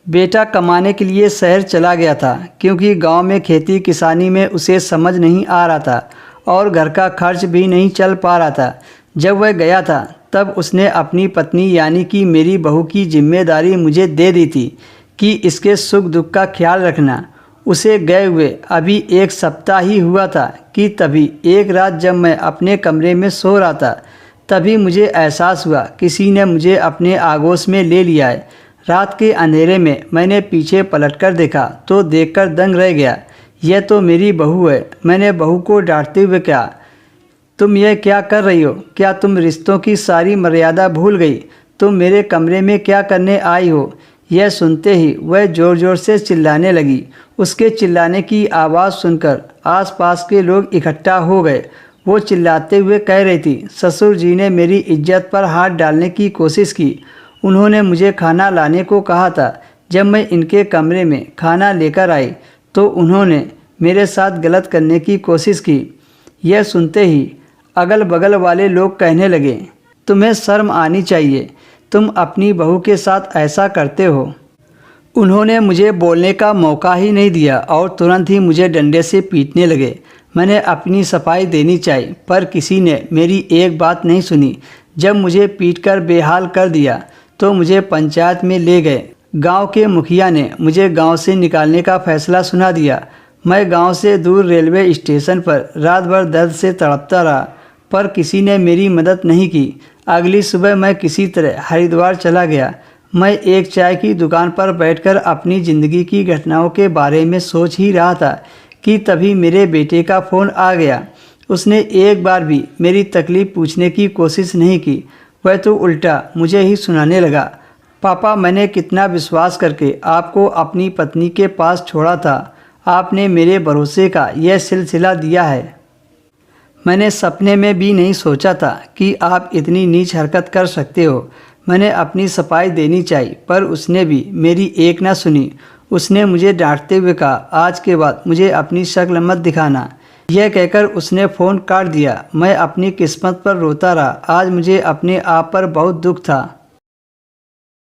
बेटा कमाने के लिए शहर चला गया था क्योंकि गांव में खेती किसानी में उसे समझ नहीं आ रहा था और घर का खर्च भी नहीं चल पा रहा था। जब वह गया था तब उसने अपनी पत्नी यानी कि मेरी बहू की जिम्मेदारी मुझे दे दी थी कि इसके सुख दुख का ख्याल रखना। उसे गए हुए अभी 1 सप्ताह ही हुआ था कि तभी एक रात जब मैं अपने कमरे में सो रहा था तभी मुझे एहसास हुआ किसी ने मुझे अपने आगोश में ले लिया है। रात के अंधेरे में मैंने पीछे पलटकर देखा तो देखकर दंग रह गया। यह तो मेरी बहू है। मैंने बहू को डांटते हुए कहा, तुम यह क्या कर रही हो? क्या तुम रिश्तों की सारी मर्यादा भूल गई? तुम मेरे कमरे में क्या करने आई हो? यह सुनते ही वह ज़ोर ज़ोर से चिल्लाने लगी। उसके चिल्लाने की आवाज़ सुनकर आसपास के लोग इकट्ठा हो गए। वो चिल्लाते हुए कह रही थी, ससुर जी ने मेरी इज्जत पर हाथ डालने की कोशिश की। उन्होंने मुझे खाना लाने को कहा था। जब मैं इनके कमरे में खाना लेकर आई तो उन्होंने मेरे साथ गलत करने की कोशिश की। यह सुनते ही अगल बगल वाले लोग कहने लगे, तुम्हें शर्म आनी चाहिए, तुम अपनी बहू के साथ ऐसा करते हो। उन्होंने मुझे बोलने का मौका ही नहीं दिया और तुरंत ही मुझे डंडे से पीटने लगे। मैंने अपनी सफाई देनी चाहिए पर किसी ने मेरी एक बात नहीं सुनी। जब मुझे पीटकर बेहाल कर दिया तो मुझे पंचायत में ले गए। गांव के मुखिया ने मुझे गांव से निकालने का फैसला सुना दिया। मैं गांव से दूर रेलवे स्टेशन पर रात भर दर्द से तड़पता रहा पर किसी ने मेरी मदद नहीं की। अगली सुबह मैं किसी तरह हरिद्वार चला गया। मैं एक चाय की दुकान पर बैठकर अपनी ज़िंदगी की घटनाओं के बारे में सोच ही रहा था कि तभी मेरे बेटे का फ़ोन आ गया। उसने एक बार भी मेरी तकलीफ़ पूछने की कोशिश नहीं की। वह तो उल्टा मुझे ही सुनाने लगा, पापा मैंने कितना विश्वास करके आपको अपनी पत्नी के पास छोड़ा था। आपने मेरे भरोसे का यह सिलसिला दिया है। मैंने सपने में भी नहीं सोचा था कि आप इतनी नीच हरकत कर सकते हो। मैंने अपनी सफाई देनी चाहिए पर उसने भी मेरी एक ना सुनी। उसने मुझे डांटते हुए कहा, आज के बाद मुझे अपनी शक्ल मत दिखाना। यह कहकर उसने फ़ोन काट दिया। मैं अपनी किस्मत पर रोता रहा। आज मुझे अपने आप पर बहुत दुख था।